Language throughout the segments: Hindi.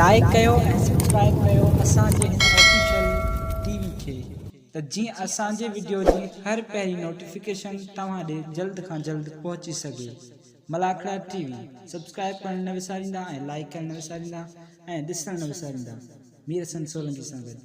लाइक कयो ऐं सब्सक्राइब कयो असांजे हिन ऑफिशियल टीवी खे, त जीअं असांजे वीडियो जी हर पहिरीं नोटिफिकेशन तव्हां ॾे जल्द खां जल्द पहुची सघे। मलाखड़ा टीवी सब्सक्राइब करणु न विसारींदा ऐं लाइक करणु न विसारींदा ऐं ॾिसणु न विसारींदा। मीर हसन सोलंकी सां गॾु।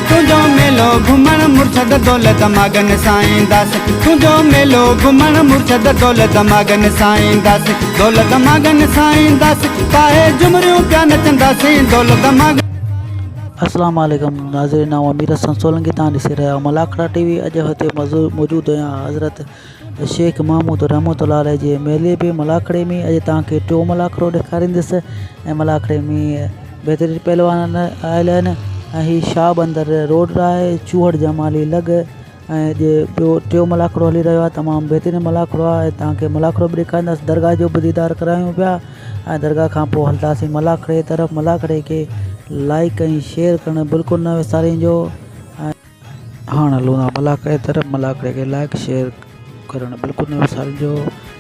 तुझो मेलो घुमण मुर्शद दौलत मगन साईं दास, तुझो मेलो घुमण मुर्शद दौलत मगन साईं दास, दौलत मगन साईं दास, काहे झुमरियूं पिया नचंदासीं दौलत मगन। अस्सलाम वालेकुम नाज़रीन, नाम मीर हसन सोलंकी, तव्हां ॾिसी रहिया मलाखड़ा टीवी। अॼु हिते मौजूदु आहियां हज़रत शेख महमूद रहमतुल्लाह अलैह जे मेले पे मलाखड़े में। अॼु तव्हांखे टियों मलाखड़ो ॾेखारींदुसि ऐं मलाखड़े में बहितरीन पहलवान आयल आहिनि ऐं हीअ शाह बंदर रोड आहे, चूहड़ जमाली लॻ ऐं ॿियो टियों मलाखड़ो हली रहियो आहे। तमामु बहितरीनु मलाखड़ो आहे। तव्हांखे मलाखड़ो बि ॾेखारींदासीं, दरगाह जो बि दीदार करायूं पिया ऐं दरगाह खां पोइ हलंदासीं मलाखड़े तरफ़। मलाखड़े खे लाइक ऐं शेयर करणु बिल्कुलु न विसारींजो। ऐं हाणे हलूं था मलाखड़े तरफ़। मलाखड़े खे लाइक शेयर करणु बिल्कुलु न विसारिजो,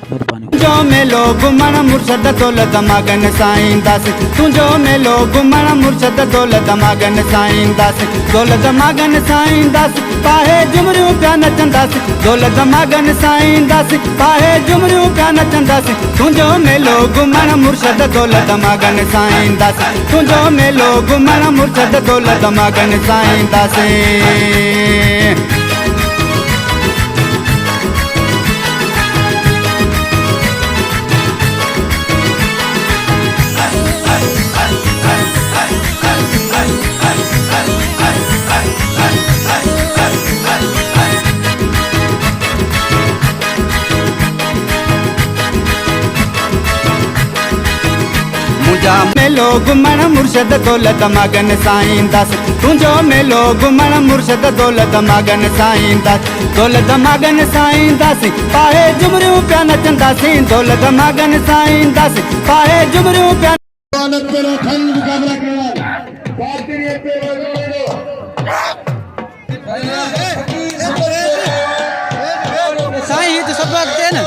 महिरबानी। तुझो मेलो घुमण मुर्शद दौलत मगन साईं दास, तुझो मेलो घुमण मुर्शद दौलत मगन साईं दास, दौलत मगन साईं दास, काहे झुमरियूं पिया नचंदासीं दौलत मगन साईं दास, काहे झुमरियूं पिया नचंदासीं। तुझो मेलो घुमण मुर्शद दौलत मगन साईं दास, तुझो मेलो घुमण मुर्शद दौलत मगन साईं दास। तुझो मेलो घुमण मुर्शद दौलत मगन साईं दास, तुझो मेलो घुमण मुर्शद दौलत मगन साईं दास, दौलत मगन साईं दास, काहे झुमरियूं पिया नचंदासीं दौलत मगन साईं दास, काहे झुमरियूं पिया। साईं तो सब अॻिते न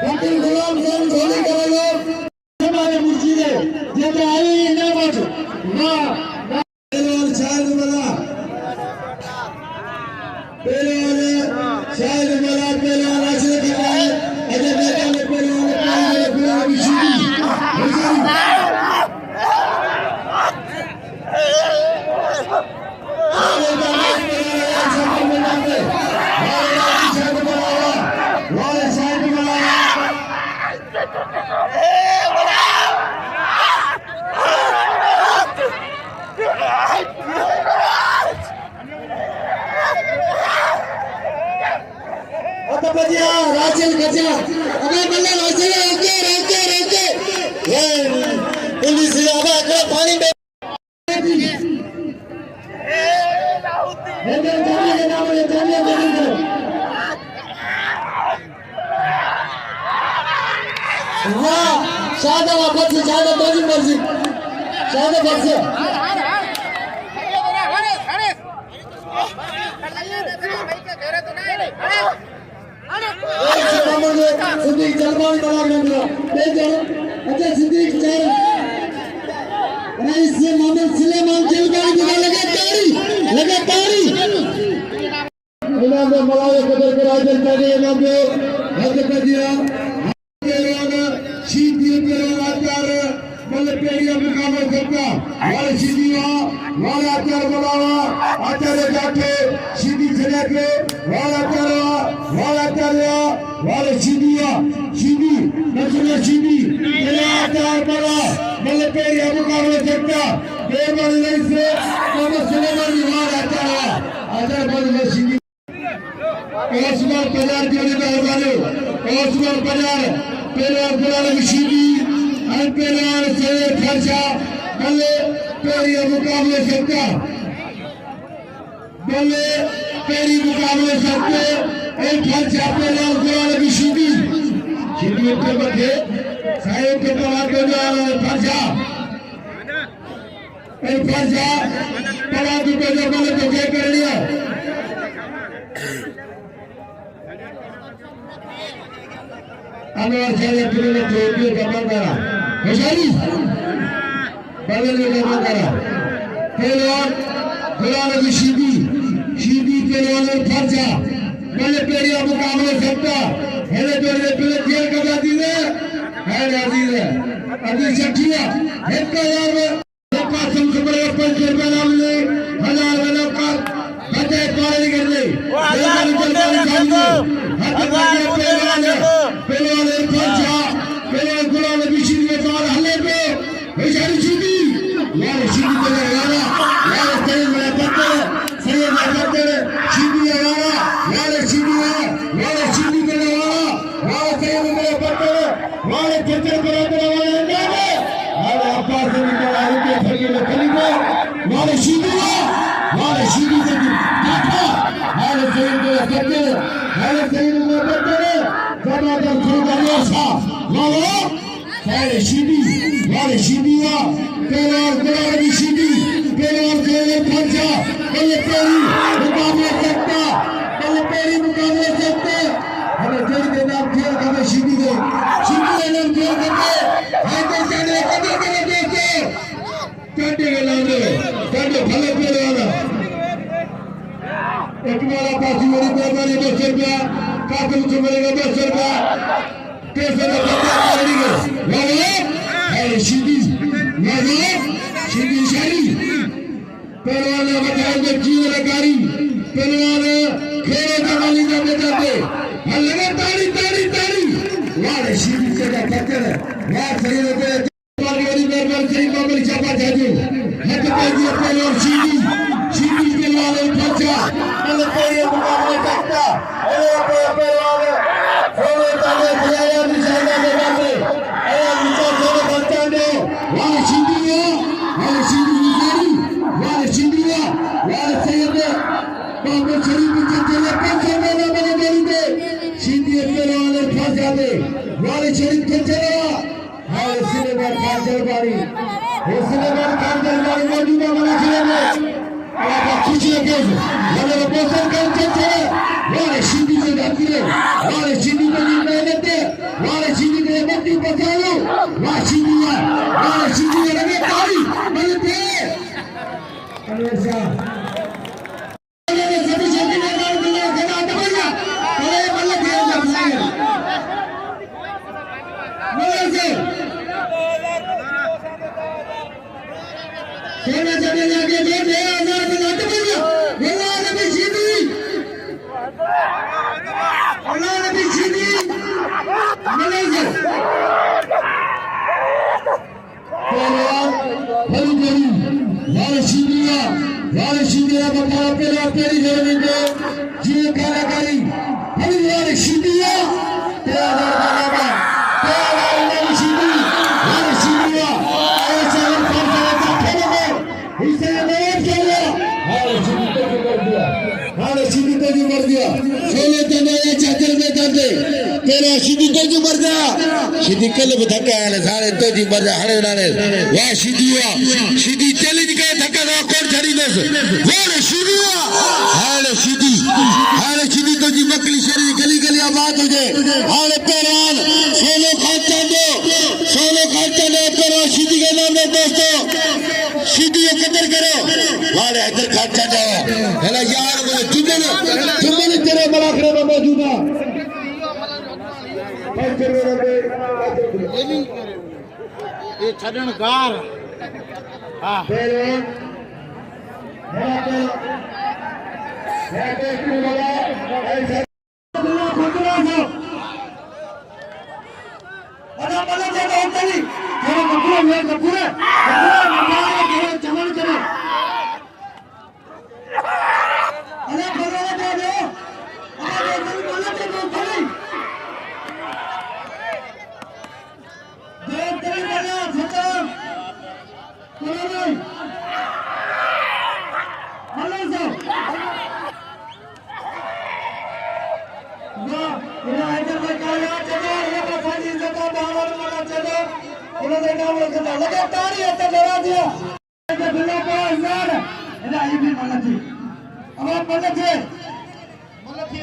वकील गुलाम खान सोनी करेगा हमारे मुर्शिदे जब आई ना मत ना पहलवान शाहिद मला पहलवान राशिद कर रहा है अजय नेता ने पहलवान गुलाम विशीदी राजल गजा अबे बल्ले राजल रोके रोके रोके ये पुलिस आवा के पानी में वाह शादा वापस शादा बाजी मर्जी शादा वापस सिद्दीक जलवान बड़ा गंगा बेजो अच्छा सिद्दीक चार रईस मोहम्मद सुलेमान जिलगाई बुला लगा तारी इनाम मलाया कदर के राजन का इनाम दे हद कर दिया पहलवान शीती पहलवान आचार मल्ले पेड़िया मुकाबला करता वाले सीधीवा वाले आचार बुलावा आचार्य जाके सीधी चले के वाले आचार्य वाले सीधिया सीधी नचले सीधी तेरे आचार बड़ा मल्ले पेड़िया मुकाबला करता बेमन नहीं से मोहम्मद सुलेमान वाले आचार बड़ा सीधी ओस्मान बाजार जोड़ी में हमारे ओस्मान बाजार पहलवान बुलाने की सीधी और पहलवान से खर्चा मल्ले पेड़िया मुकाबले सकता मल्ले पेड़ी मुकाबले सकते एक खर्चा पहलवान बुलाने की सीधी के मध्य साहेब के पवार को जो खर्चा एक खर्चा पवार को जो मल्ले तो क्या कर लिया अनवर साहब ने ट्रॉफी जमा करा होशियारी बगल में जमा करा पहलवान गुलाम की सीधी पहलवान ने खर्चा पहले पेड़िया मुकाबले सकता हेले जोड़े पहले जेल का जाती है राजी है अभी सठिया एक का यार का सबसे बड़े 500 रुपए नाम ले 1000 वाला का बचे पानी कर ले पहलवान खर्चा पहलवान गुलाम की सीधी में बाहर हले पे होशियारी सीधी यार सीधी को लगाना यार सही मेरा पत्थर सही मेरा पत्थर सीधी लगाना यार सीधी को लगाना यार सही मेरा पत्थर यार पत्थर को लगाना यार अब्बास से निकला के फगे में खली को यार सीधी से देखा यार सही मेरा पत्थर यार सही मेरा पत्थर जमादार खुदाया सा वाला सारे सीधी वा पहलवान गुलाम की सीधी पहलवान के खर्चा पहले पेड़ी मुकाबले सकता हमें जेल के नाम खेल हमें सीधी दे सीधी के नाम खेल करके हाथे जाने कदर करे देते काटे के नाम दे काटे भले पहलवान एक वाला पासी मेरी मेहरबानी 200 रुपया काफी मुझे मिलेगा 200 रुपया कैसे ना सीधी शारी पहलवान ने बताया कि जीवन कारी पहलवान खेल जमाली का बेटा थे और लगा ताड़ी वाले सीधी से का पत्थर है यार सही होते हैं मेरी मेहरबानी सही मामले चापा जाजू हद कर दिया पहलवान सीधी पहलवान ने खर्चा मतलब कोई मुकाबले करता पहलवान थोड़े ताले दिया निशाना के बारे निशान थोड़े करता ने वाले सीधी सैयद मोहम्मद शरीफ के चले 500 में बने मेरी में सीधी पहलवान ने फंस जाते वाले शरीफ के चले हां सिलेबर खान जलवारी मौजूदा बना खेले में Apa kucing kes, mana lepasan kan cecah, mana sini tu dah kira, mana sini tu di mana tu, mana sini tu yang mati pasal, mana sini yang lagi kali, mana tu? Kalau sah, kalau satu sini nak kena ada banyak, kalau malah dia nak saya, mana sih? Saya jadi lagi dia azar berlaku banyak. Allah Nabi sini. Allah Nabi sini. Malaysia. Pelan, hari-hari. Hari sini ya. Hari sini ya. Berkala peri ini. Jiwa kala kali. Hari sini ya. Pelan apa? Pelan Nabi sini. Hari sini ya. Ayat saya हाले सीधी तो जी मर गया सोले तो नया चादर में दर्दे तेरा सीधी तो जी मर गया सीधी कल धक्का आले सारे तो जी मर जा हरे नाले वाह सीधी हुआ सीधी चली गए धक्का ना कौन छड़ी दस वाह सीधी हुआ हाले सीधी तो जी मकली शरीर गली गली आबाद हो जाए हाले पैरान सोलो खाचा दो पैरान सीधी के नाम में दोस्तों सीधी कदर करो वाले इधर खाचा जाओ है ना यार जुम्मे तेरे मलाखड़े में मौजूद है ये छड़नगार हाँ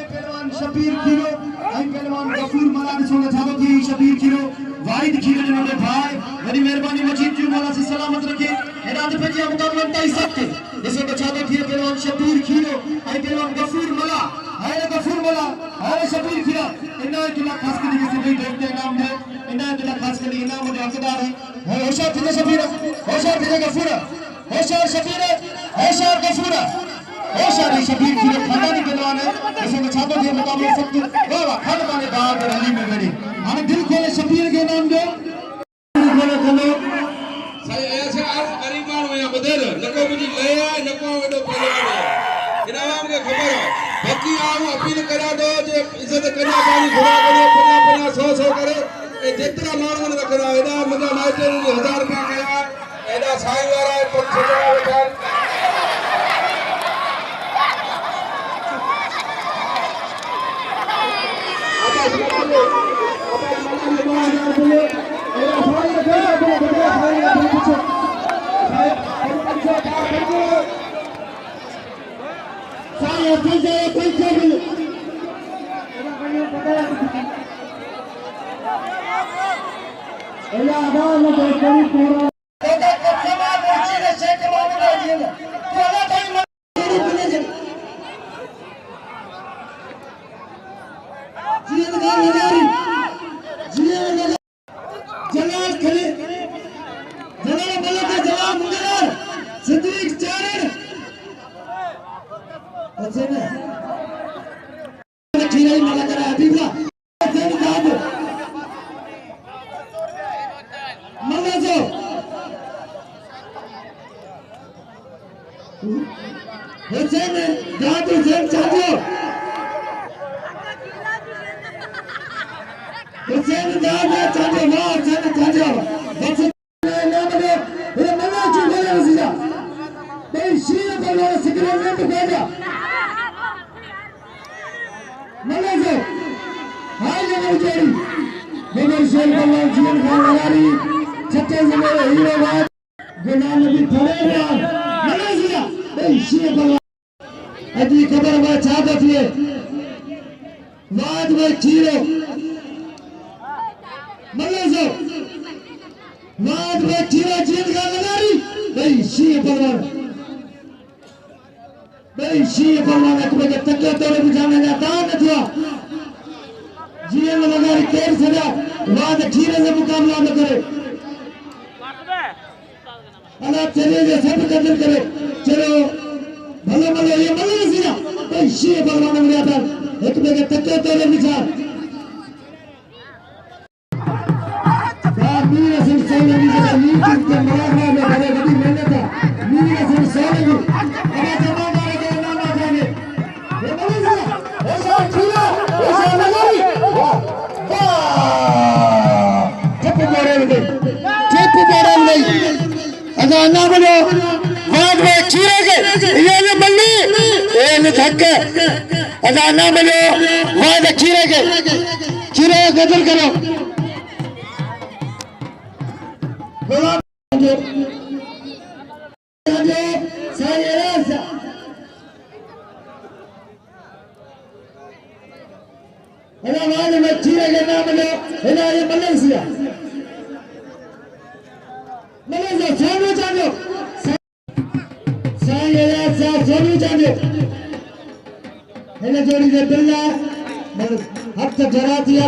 पहलवान शबीर खीरो पहलवान गफूर मलाड सोना छावो थी शबीर खीरो वाहिद खीरो जिन्होंने भाई बड़ी मेहरबानी मजीद जो मौला से सलामत रखे इराद पे जी मुकाबला तय सकते जैसे बचावो थी पहलवान शबीर खीरो पहलवान गफूर मला है शबीर खीरो इन्हें जिला खास कर के सभी देखते नाम है इन्हें जिला खास कर इनाम मुझे हकदार है होशियार थे शबीर होशियार थे गफूर होशियार शबीर होशियार गफूर होशियार शबीर खीरो खानदानी पहलवान है जैसे बचावो थी मुकाबला सकते वाह वाह खानदानी बाग रली में गड़ी हमें दिल खोले शबीर के नाम दो खोले saya ऐसे आज गरीबान में बदल नको मुझे ले नको वेदो पहलवान इनाम के खबर बाकी आओ अपील करा दो जे इज्जत करना पानी घोड़ा करे 50 100 करे ए जितना मानवन रखना एदा मजा माइटर 1000 रुपया कया एदा साईं वाला 500 बैठा भाई शीर परवान अजी खबर में चाहत थी वाद में खीरो मल्ले से वाद में खीरो जीत का लगारी भाई शीर परवान एक बजे तक तोड़े बिछाने जाता न था जीएम लगारी केर सजा वाद खीरे से मुकाबला न करे अल्लाह चले जे सब कदर करे चलो भले भले ये भले सिया भाई शीर परवान ने आता एक बजे तक तोड़े बिछा मीर सिंह सोने की जगह मीर के मुरादना में बड़े बड़ी मेहनत है मीर सिंह सोने की अरे जमा मारे के नाम आ जाएंगे ये बोले सर ऐसा खीरा ऐसा लगाई वाह चुप बोले नहीं अदा ना बोलो वाद में खीरे के ये ने बल्ली ये ने धक्के अदा ना बोलो वाद खीरे के कदर करो गुलाम जो सायरासा अरे वाले में चीरे के नाम लो इना ये मलेशिया सोनू जानो सायरासा सोनू जानो इना जोड़ी दे बिल्ला हक जरा दिया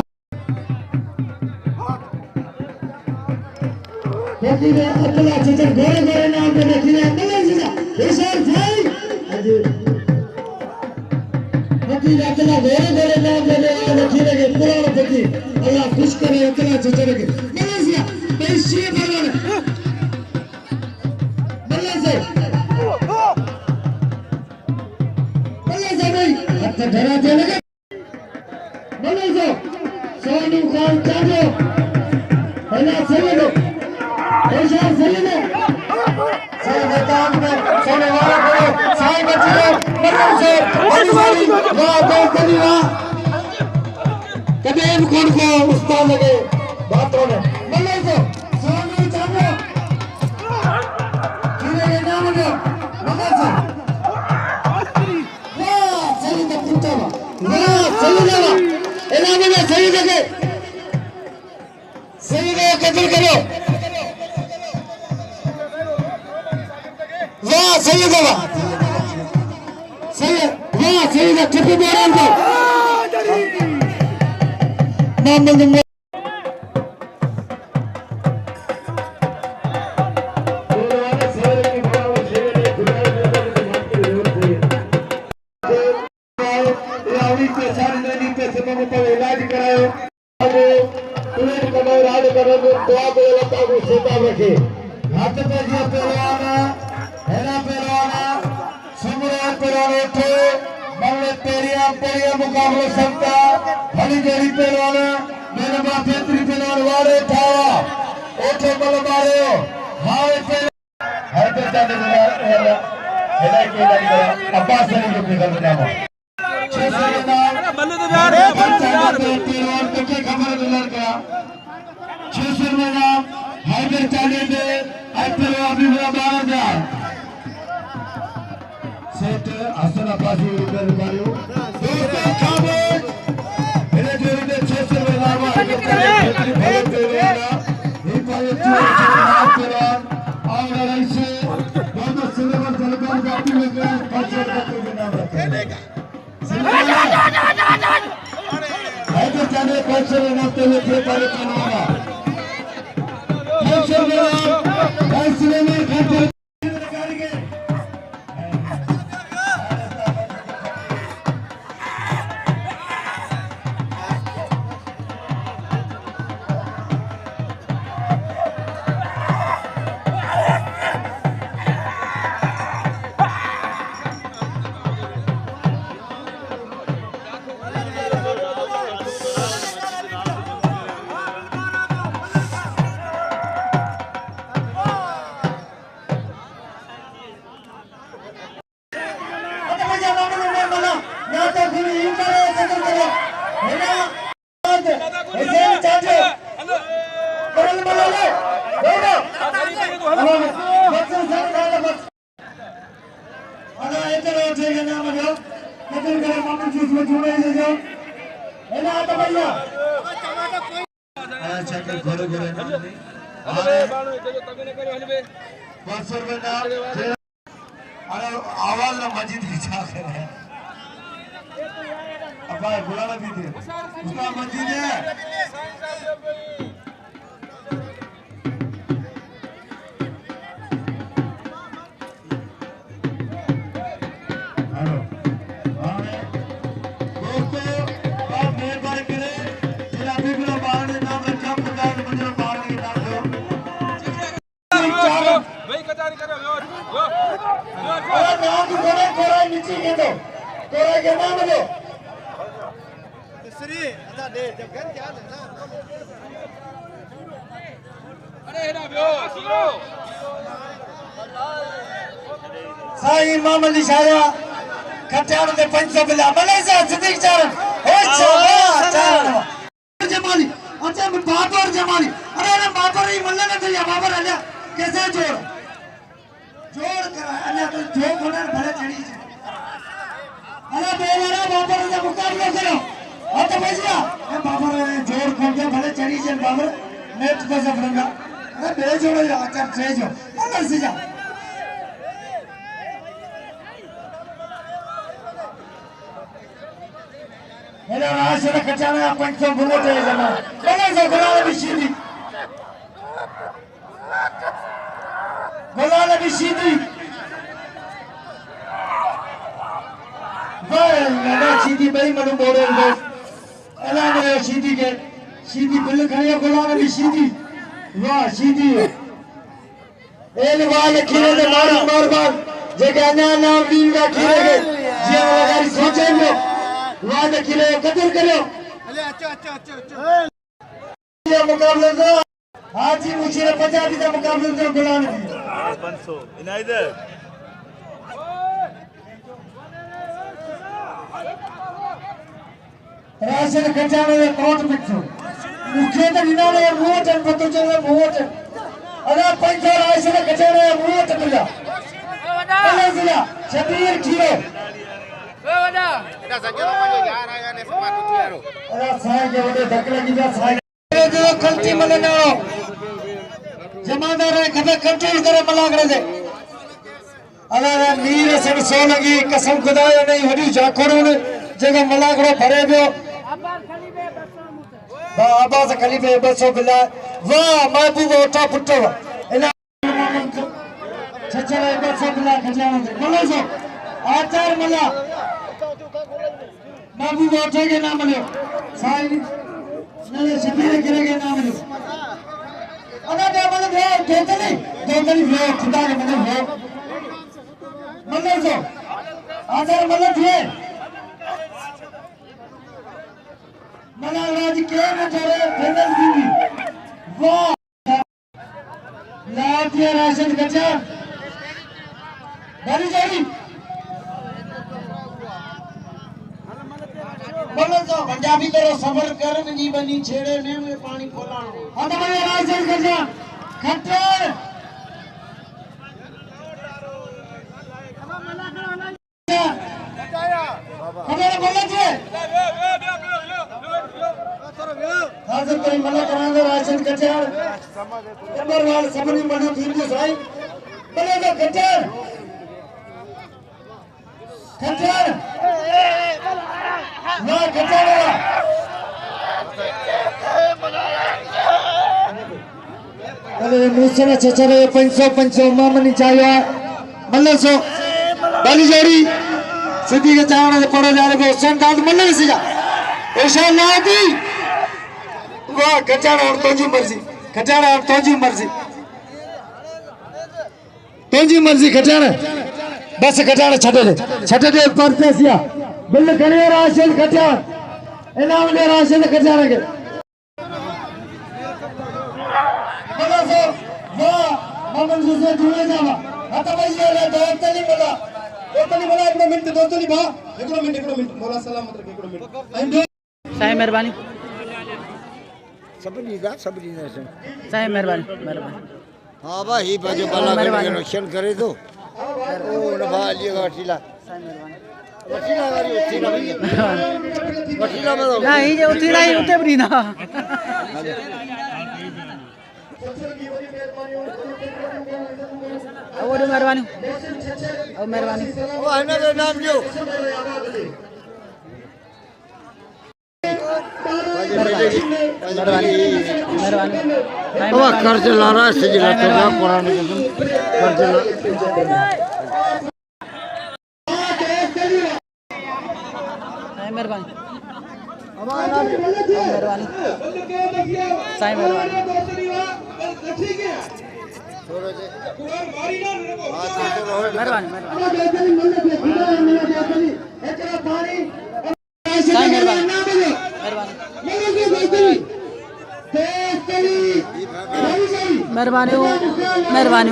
क्योंकि ने अब्दुल्ला चचर गोरे गोरे नाम पे देखी है मलेशिया ईशान भाई अजी क्योंकि अब्दुल्ला गोरे गोरे नाम पे देखी है पुराना देखी अल्लाह खुश करे अब्दुल्ला चचर के मलेशिया पैसे भरवाने मलेशिया नहीं हत्या धरा दे लगे मलेशिया सोनू खान चाहो अल्लाह सही लो ऐसा सही है सही मैदान में सोने वाला करो साई बचिए मतलब से बड़ी वाह बहुत बड़ी वाह कभी इन कौन को उस्ताद लगे बातों में मतलब से सोनू चाहो किरे नाम लो मतलब से वाह सही तो पूछा वाह सही लगा इलाके में सही लगे सही लगे कदर करो वाह सही है सही है वाह सही है टिप्पू बोरान को मोहम्मद में इलाज कराओ दुआ को लगता है सेता रखे हाथ पे दिया पहलवाना हेरा पहलवाना सुमरा पहलवान उठे मल्ले पेरिया मुकाबले सकता हरी जोड़ी पहलवाना मेरे माथे त्री पहलवान वारे उठाया उठे बल मारे हारे पे हर पे चाहे हेरा के लगे अब्बास अली को निकल जाओ बल्ले तो यार पहलवान को क्या खबर मिलर का 600 में नाम हाइदर चाले दे आइपल अभी मेरा 12000 सेट हसन अब्बासी कर मारियो दोस्तों खाबो मेरे जोड़ी दे 600 में नाम हाइदर चाले भले तेरेगा ही पाए तेरा और ऐसे दोनों सिलेबस जलगांव जाती में गए कल्चर का नाम रखेगा हाइदर चाले कल्चर नाम ते हुए पाले का नाम फैसले में खर्च कदर करे मामन जी इसमें जोड़े ले जाओ है ना तो भैया अच्छा के घरे घरे अरे 500 रुपए ना अरे आवाज ना मस्जिद की छा करे अब भाई बुलाना भी थे उसका मस्जिद है साईं इमाम अली शाया खट्याण ते 500 बिला भले से सिद्दीक चारण ओ शाबाश चारण जमाली अच्छा मैं बाबर जमाली अरे बाबर ही मल्ले ने दिया बाबर आले कैसे जोड़ कर आले तो जो कोने भले चढ़ी अरे बेवारा बाबर से मुकाबला करो और तो भैया ए बाबर जोड़ खोल के भले चढ़ी जे बाबर नेट पे सफरंगा अरे बे जोड़ो अच्छा से जो अंदर से जा मेरा राशन खचाना 500 बुलेट है जना बोले से गुलाल बिशीदी भाई ना सीधी भाई मनु बोले बस अल्लाह ने सीधी के सीधी बिल खड़े गुलाल बिशीदी वाह सीधी एल वाले खीरे ने मार जे गाना नाम लीन का खीरे के जे लगारी सोचे लो वाद किलो कदर करो अच्छा ये मुकाबले दो हाजी मुशीर 50 का मुकाबले दो गुलाम दी 500 इनाइदर राशन खचाने में कोट पिछो मुखे तो इन्होंने वोट पतो चले वोट अरे 500 राशन खचाने में वोट मिला अरे जिला शबीर खीरो Dah saja namanya jar aja nih sepatu tiaro. अरे साईं के बड़े धक्के की बात साईं जो गलती मने ना हो जमादार है कभी कंट्रोल करे मलागड़े दे अरे नीर से सो लगी कसम खुदा नहीं वडी जाखोड़ो ने जगह मलागड़ो भरे बियो आबाज खलीफे बसो बिला वाह महबूब ओटा पुटो इना छछरे बसो बिला खजाना दे मलो सो आचार मला महबूब ओटे के नाम ले साईं नले शबीर गिरे के नाम ले अना दे मतलब दोतली खुदा के मतलब मतलब सो आचार मतलब थे मला राज के न जोरे फेमस बीवी वाह लातिया राशन गचा बड़ी जोड़ी बोलो तो पंजाबी करो सबर कर नी बनी छेड़े ने में पानी खोलाणो हां तो मैं राजन कर जा खट्टर हमारे बोलो जे हाजिर कोई मना करा दो राजन कर जा नंबर वाल सबनी मनो थी जो साईं बोलो तो खट्टर खट्टर ना खचाड़ा अरे मुसने चचरे 500 मामनी चाहिए मल्ले सो बाली जोड़ी सिद्धि के चावने से पड़ो जा रहे हो संदात मल्ले से जा इंशाअल्लाह दी वाह खचाड़ा और तोजी मर्जी खचाड़ा और तोजी मर्जी खचाड़ा बस खचाड़ा छटे दे पर पैसिया बिल करे राशन खचा इनाम ले राशन खचाड़ा के बोलो सो वाह मामन से जुड़े जावा आता भाई ये ले दोतली बोला एक मिनट दोतली भा एक मिनट मोला सलामत रखे एक मिनट साईं मेहरबानी सबनी ने साईं मेहरबानी हाँ भाई बाजू बाला के रक्षण करे तो ओ न भालिए गाठीला नहीं जे उठी नहीं उठे भी ना वो मेहरबानी मेहरबानी नाम जो मेहरबानी कर्ज ला रहा है सजला कुरान कर्ज मेहरबानी मेहरबानी साईं मेहरबानी मेहरबानी साईं मेहरबानी मेहरबानी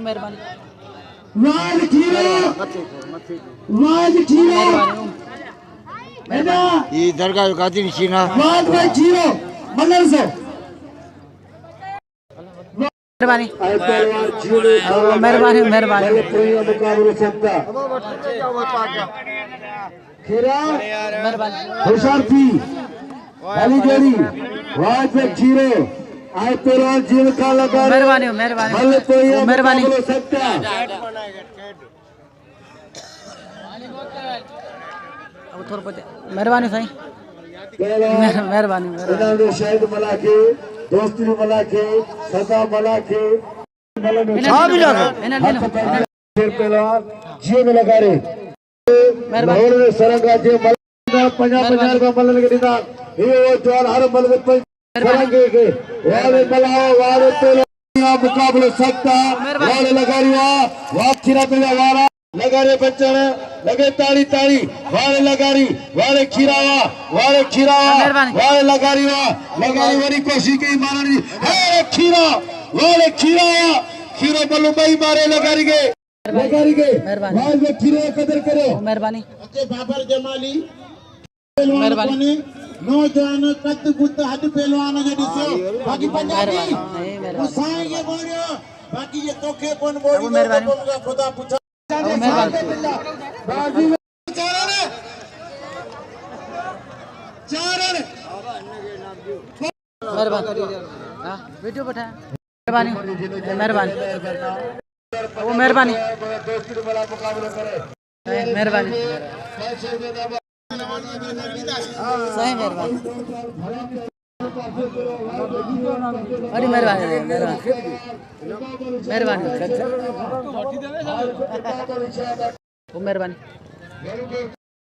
मेहरबानी ये दरगाह गादी निशीना मेहरबानी मेहरबानी मेहरबानी हुशारती वाली जोड़ी वाज पे खीरो आए पेरवान जीव का लगा मेहरबानी मेहरबानी मेहरबानी अब थोड़ा पते मेहरबानी साईं मेहरबानी इन्होंने शायद मला के दोस्ती मला के सदा मला के पेरवान जीव में लगा रे मेहरबानी सरंगा जे 50 रुपया मलन के दिना ये वो जोर हर मलन पे सरंगे के वाले बलाओ वाले पेरवान मुकाबले सकता वाले लगा रिया वाखिरा पे वाला लगा रे बच्चन लगे ताड़ी ताड़ी वाले लगारी वाले खीरावा वाले लगारी वरी कोशिश की मारनी है खीरा वाले खीरा बल्लू भाई मारे लगारी के वाले खीरे कदर करो मेहरबानी ओके बाबर जमाली मेहरबानी नौजवान कद गुत हद पहलवान जो दिसो बाकी पंजाबी उसाई के बोलियो बाकी ये तोखे कौन बोली खुदा पूछा मेहरबानी वीडियो बैठा मेहरबानी मेहरबानी वो मेहरबानी मेहरबानी सही मेहरबानी अरे मेहरबानी मेहरबानी वो मेहरबानी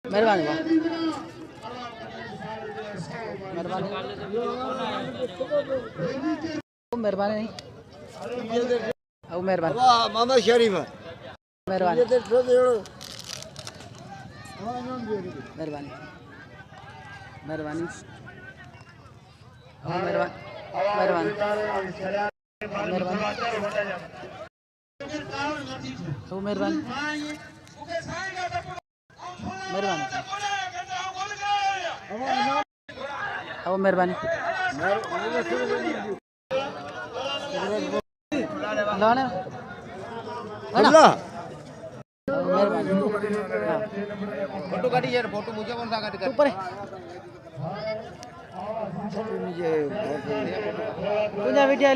मेहरबानी मेहरबानी मेहरबानी नहीं अब मेहरबानी मामा शरीफ मेहरबानी मेहरबानी मेहरबानी मेहरबानी मेहरबानी तो मेहरबानी मेहरबानी अब मेहरबानी लाने फोटो काटी यार फोटो मुझे कौन सा काटी ऊपर मुझे पूजा वीडियो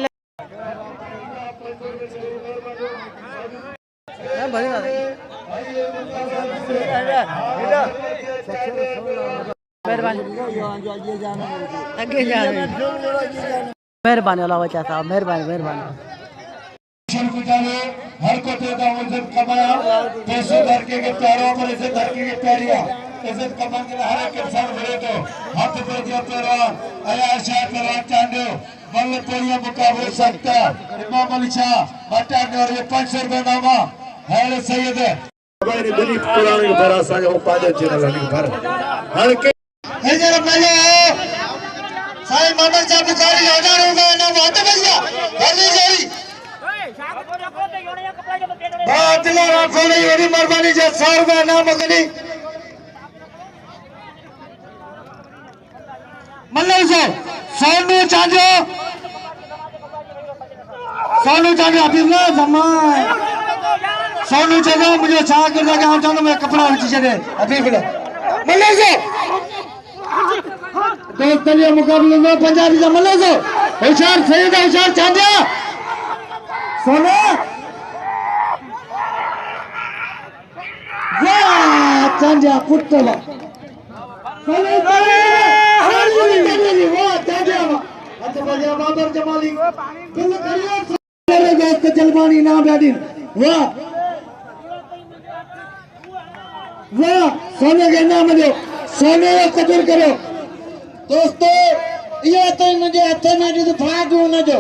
मेहरबानी अल्लाह बचा साहब मेहरबानी मेहरबानी हर को तेरा इज्जत कमाया पैसे धर के प्यारों पर इज्जत धर के प्यारिया इज्जत कमान के हर एक इंसान मिले तो हाथ पे दिया पहलवान आया शाह पहलवान चांदो बल्ले तोड़िया मुकाबले सकता इमाम अली शाह बटा और ये 500 रुपए नामा है सैयद भाई ने बड़ी पुरानी भरोसा जो पांच चैनल नहीं भर हर के है जरा पहले साईं मामर साहब बुखारी हजार होगा ना बात भैया जल्दी जल्दी बात ला रखो नहीं मेरी मेहरबानी जे 100 रुपया ना मगनी मल्ल सो सोनू चांजो अभी ना जमा सोनू चांजो मुझे छा कर लगा हम चांदो मैं कपड़ा उठ छे अभी फिर मल्ल सो दोस्तनिया मुकाबले में पंजाबी का मल्ल सो होशियार सही होशियार चांजो सोनू वाह चांजो पुत्र सोनू वाह चांजो अच्छा बजा बाबर जमाली बिल करियो मेरे दोस्त जलवानी ना बैठी वाह वाह सोने के नाम दो सोने का कदर करो दोस्तों ये तो मुझे हथ में जो भाग न जो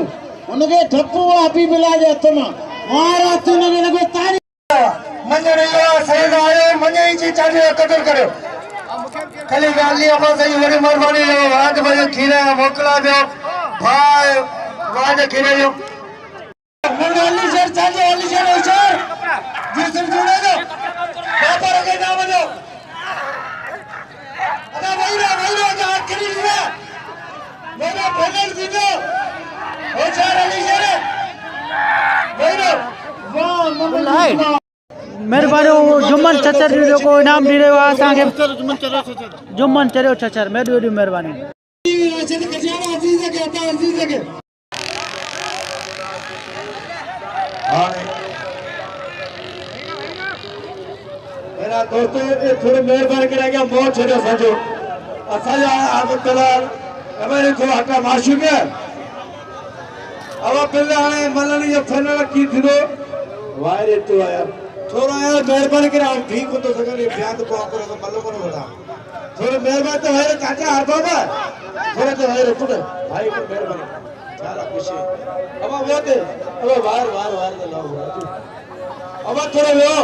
उनके ठप्पू आपी बिला जे हथ में मारा तूने लगे तारी मंजरे सही आयो मने जी चाहे कदर करो खाली गाली अब सही बड़ी मेहरबानी आज बजे खीरे मोकला दो भाई वाज खीरे जो मंडली सर चाहे वाली सर सर जिसम जुड़े दो पापा के नाम दो अरे भाई का आखिरी है मेरा फाइनल जीतो हो चार अली सर भाई वाह मंगल मेहरबानी जुम्मन चचर जो को इनाम दी रहे असा के जुम्मन चरियो चचर मेरी मेहरबानी मेरा दोस्तों ये थोड़े मेहरबानी करेंगे बहुत छोटे समझो असल आदत कलाल हमारे को हका माशूक है अब पहले आने मल्लनी ये फाइनल की थी तो वायरे तो आया थोड़ा यार मेहरबानी करे हम ठीक हो तो सके बयान तो को तो मल्लो को बता थोड़े मेहरबानी तो है चाचा हर बाबा थोड़े तो है पुट भाई को मेहरबानी सारा खुशी अब वो दे अब वार तो लाओ अब थोड़े वो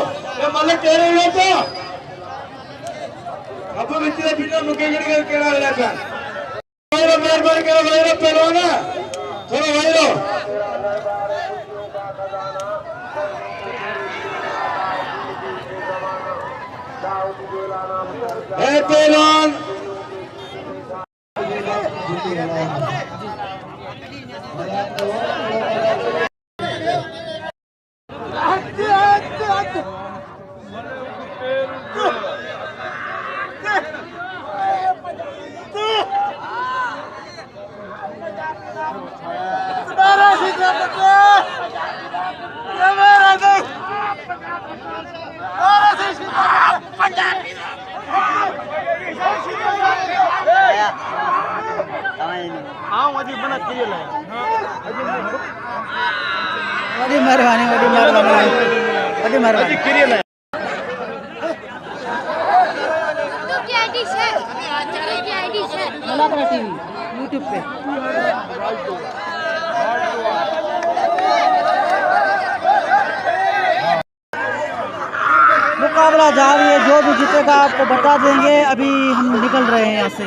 ये मल्ले कह रहे हो तो अब मित्र बिना मुकेगड़ के केड़ा वाला था भाई मेहरबानी करो भाई पहलो ना थोड़ा भाई ए पहलवान बड़ी मेहरबानी मलाकड़ा टीवी यूट्यूब पे मुकाबला जारी है जो भी जीतेगा आपको बता देंगे अभी हम निकल रहे हैं यहाँ से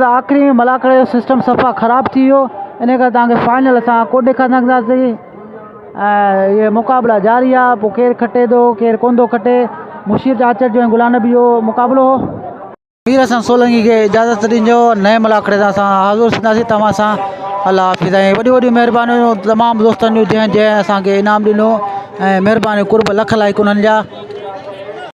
आखिरी में मलाकड़े जो सिस्टम सफ़ा ख़राब थी वियो इन करे तव्हांखे फाइनल असां कोन ॾेखारे सघंदासीं ये मुक़ाबला जारी आहे पोइ केरु खटे थो केरु कोन थो खटे मुशीर चाचर जो ऐं गुलाम नबी जो मुक़ाबलो मीर हसन सोलंकी खे इजाज़त ॾिजो नए मलाकड़े सां असां हाज़ुर थींदासीं तव्हां सां अल्लाह हाफ़िज़ ऐं वॾियूं महिरबानियूं तमामु दोस्तनि जूं जंहिं असांखे इनाम ॾिनो ऐं महिरबानी कुर्ब लख लाइक उन्हनि जा